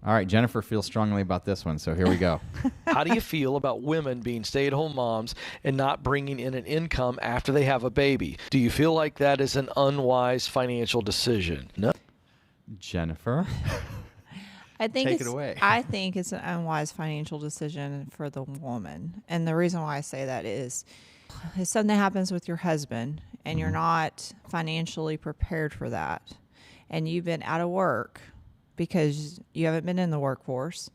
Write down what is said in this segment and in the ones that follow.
All right, Jennifer feels strongly about this one, so here we go. How do you feel about women being stay-at-home moms and not bringing in an income after they have a baby? Do you feel like that is an unwise financial decision? No. Jennifer, Take it away. I think it's an unwise financial decision for the woman. And the reason why I say that is if something happens with your husband and you're not financially prepared for that, and you've been out of work because you haven't been in the workforce,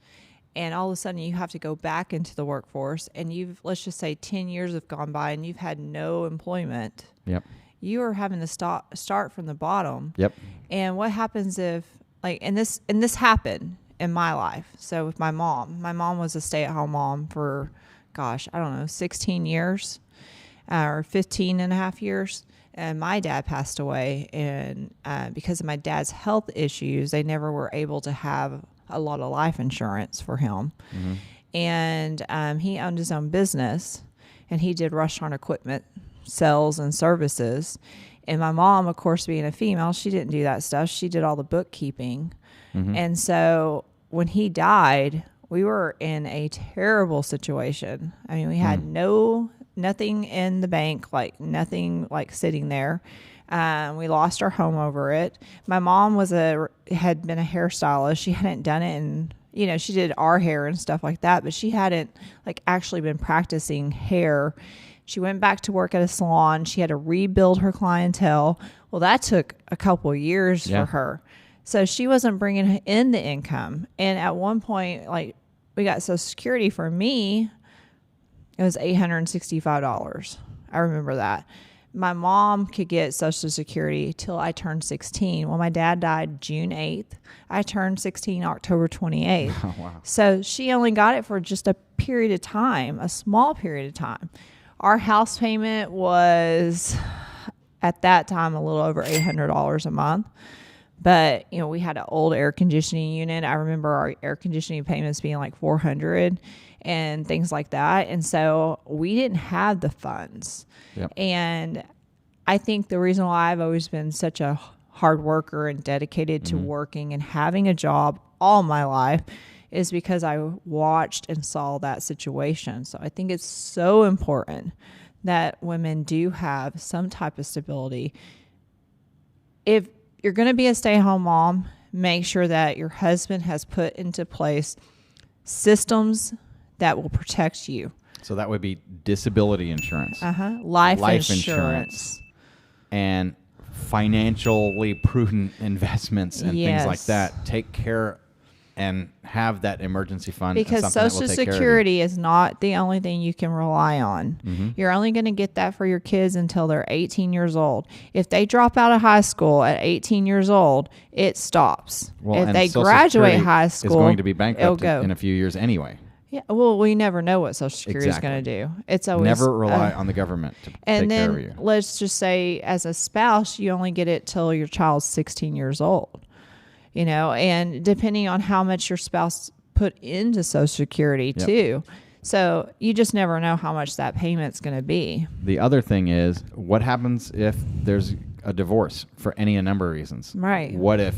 and all of a sudden you have to go back into the workforce, and let's just say 10 years have gone by and you've had no employment. Yep. You are having to start from the bottom. Yep. And what happens if, and this happened in my life. So with my mom was a stay-at-home mom for, 16 years or 15 and a half years. And my dad passed away, and because of my dad's health issues, they never were able to have a lot of life insurance for him. Mm-hmm. And he owned his own business, and he did restaurant equipment sales and services. And my mom, of course, being a female, she didn't do that stuff. She did all the bookkeeping. Mm-hmm. And so when he died, we were in a terrible situation. I mean, we had nothing in the bank, nothing sitting there. We lost our home over it. My mom had been a hairstylist. She hadn't done it in, she did our hair and stuff like that, but she hadn't actually been practicing hair. She went back to work at a salon. She had to rebuild her clientele. Well, that took a couple of years for her. So she wasn't bringing in the income. And at one point, we got Social Security. For me, it was $865. I remember that. My mom could get Social Security till I turned 16. Well, my dad died June 8th. I turned 16 October 28th. Oh, wow. So she only got it for just a period of time, a small period of time. Our house payment was, at that time, a little over $800 a month. But, we had an old air conditioning unit. I remember our air conditioning payments being $400 and things like that. And so we didn't have the funds. Yep. And I think the reason why I've always been such a hard worker and dedicated to working and having a job all my life is because I watched and saw that situation. So I think it's so important that women do have some type of stability. If you're going to be a stay-at-home mom, make sure that your husband has put into place systems that will protect you. So that would be disability insurance. Life insurance. And financially prudent investments and things like that. Take care and have that emergency fund. Because Social Security is not the only thing you can rely on. Mm-hmm. You're only going to get that for your kids until they're 18 years old. If they drop out of high school at 18 years old, it stops. Well, if they graduate high school, it's going to be bankrupt in a few years anyway. Yeah, well, we never know what Social Security is going to do. It's always never rely on the government to take care of you. And then let's just say, as a spouse, you only get it till your child's 16 years old. And depending on how much your spouse put into Social Security too. So you just never know how much that payment's going to be. The other thing is, what happens if there's a divorce for any number of reasons? Right. What if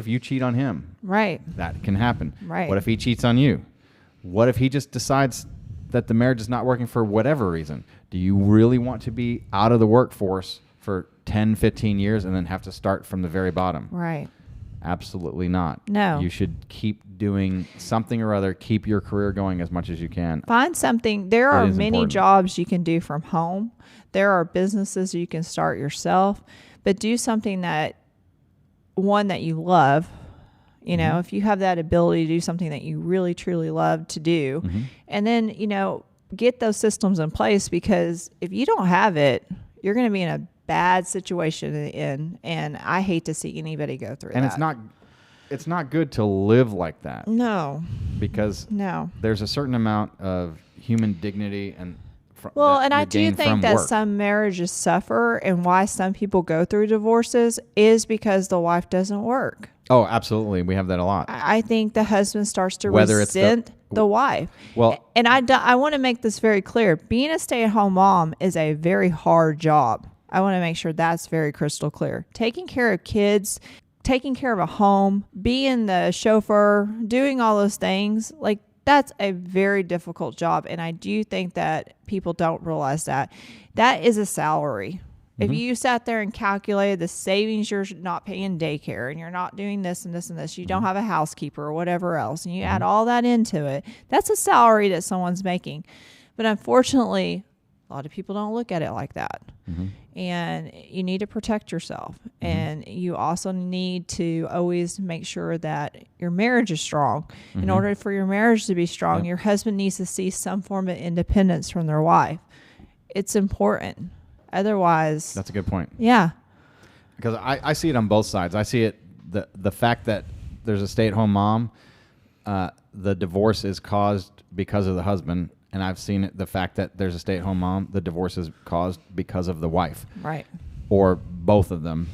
you cheat on him? Right. That can happen. Right. What if he cheats on you? What if he just decides that the marriage is not working for whatever reason? Do you really want to be out of the workforce for 10, 15 years and then have to start from the very bottom? Right. Absolutely not. No. You should keep doing something or other. Keep your career going as much as you can. Find something. There are many important. jobs you can do from home. There are businesses you can start yourself. But do something that you love. If you have that ability to do something that you really, truly love to do. Mm-hmm. And then, get those systems in place, because if you don't have it, you're going to be in a bad situation in the end, and I hate to see anybody go through that. And it's not good to live like that. No. Because there's a certain amount of human dignity and and I do think that some marriages suffer, and why some people go through divorces is because the wife doesn't work. Oh, absolutely. We have that a lot. I think the husband starts to resent the wife. Well, and I want to make this very clear. Being a stay-at-home mom is a very hard job. I want to make sure that's very crystal clear. Taking care of kids, taking care of a home, being the chauffeur, doing all those things, like that's a very difficult job. And I do think that people don't realize that. That is a salary. If you sat there and calculated the savings, you're not paying daycare and you're not doing this and this and this, you don't have a housekeeper or whatever else, and you add all that into it, that's a salary that someone's making. But unfortunately, a lot of people don't look at it like that. And you need to protect yourself. And you also need to always make sure that your marriage is strong. In order for your marriage to be strong, your husband needs to see some form of independence from their wife. It's important. Otherwise, that's a good point. Yeah. Because I see it on both sides. I see it, the fact that there's a stay-at-home mom, the divorce is caused because of the husband. And I've seen it, the fact that there's a stay-at-home mom, the divorce is caused because of the wife. Right. Or both of them.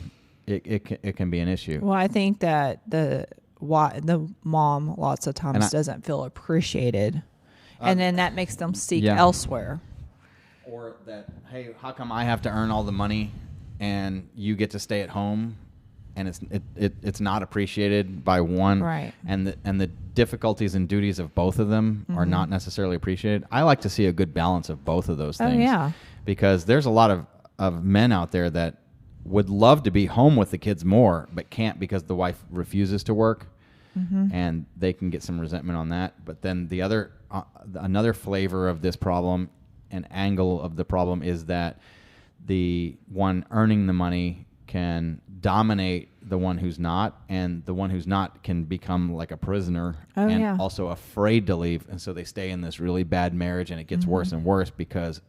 It can be an issue. Well, I think that the mom lots of times doesn't feel appreciated. And then that makes them seek elsewhere. Or that, hey, how come I have to earn all the money and you get to stay at home, and it's not appreciated by one, right? And the difficulties and duties of both of them are not necessarily appreciated. I like to see a good balance of both of those things. Oh, yeah. Because there's a lot of men out there that would love to be home with the kids more, but can't because the wife refuses to work, and they can get some resentment on that. But then the other another flavor of this problem, an angle of the problem, is that the one earning the money can dominate the one who's not, and the one who's not can become like a prisoner also afraid to leave, and so they stay in this really bad marriage, and it gets worse and worse because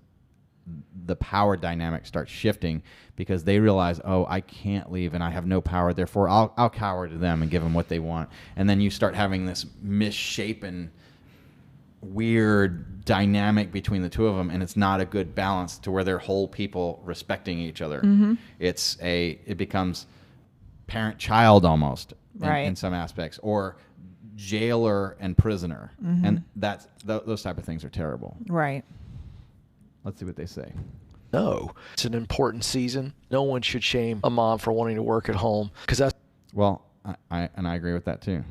the power dynamic starts shifting, because they realize, oh, I can't leave and I have no power, therefore I'll cower to them and give them what they want. And then you start having this misshapen, weird dynamic between the two of them, and it's not a good balance to where they're whole people respecting each other. It becomes parent-child almost in some aspects, or jailer and prisoner, and those type of things are terrible. Right. Let's see what they say. No, it's an important season. No one should shame a mom for wanting to work at home, because that's I agree with that too.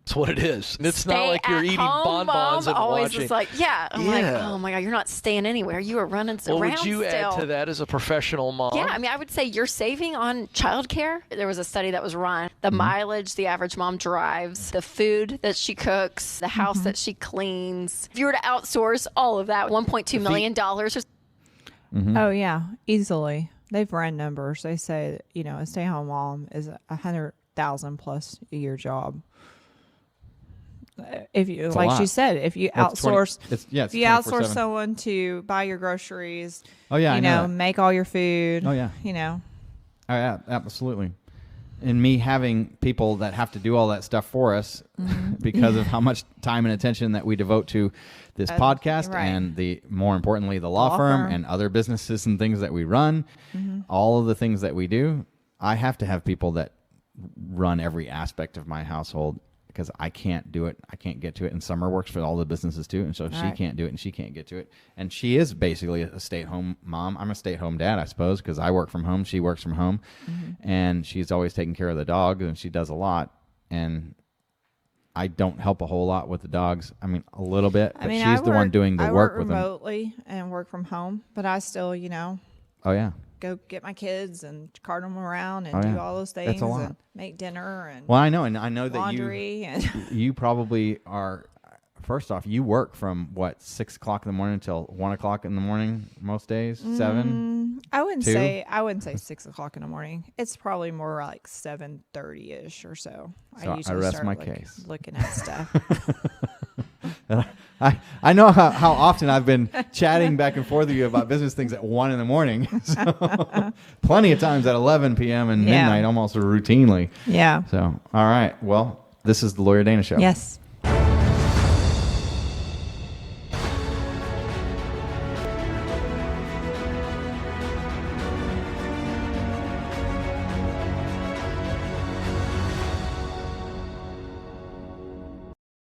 That's what it is. And it's not like you're eating bonbons and always watching. Is like, I'm like, oh my God, you're not staying anywhere. You are running around. Would you add to that as a professional mom? Yeah, I mean, I would say you're saving on childcare. There was a study that was run. The mileage the average mom drives, the food that she cooks, the house that she cleans. If you were to outsource all of that, $1.2 million. Oh, yeah, easily. They've run numbers. They say, a stay-at-home mom is $100,000 plus a year job. If you, like she said, if you outsource, if you outsource someone to buy your groceries, make all your food. Oh yeah, Oh yeah, absolutely. And me having people that have to do all that stuff for us because of how much time and attention that we devote to this podcast, and more importantly, the law firm and other businesses and things that we run, all of the things that we do, I have to have people that run every aspect of my household, because I can't do it. I can't get to it. And Summer works for all the businesses too. And so she can't do it and she can't get to it. And she is basically a stay-at-home mom. I'm a stay-at-home dad, I suppose, because I work from home. She works from home. And she's always taking care of the dog, and she does a lot. And I don't help a whole lot with the dogs. I mean, a little bit, but she's the one doing the work with them. I work remotely and work from home, but I still, Oh, yeah. Go get my kids and cart them around and do all those things and make dinner and I know that laundry you probably are. First off, you work from 6 o'clock in the morning until 1 o'clock in the morning most days. 7. I wouldn't say 6 o'clock in the morning. It's probably more like 7:30ish or so. I usually rest start my case. Looking at stuff. I know how often I've been chatting back and forth with you about business things at 1 in the morning. So, plenty of times at 11 p.m. and midnight, almost routinely. Yeah. So, all right. Well, this is the Lawyer Dana Show. Yes.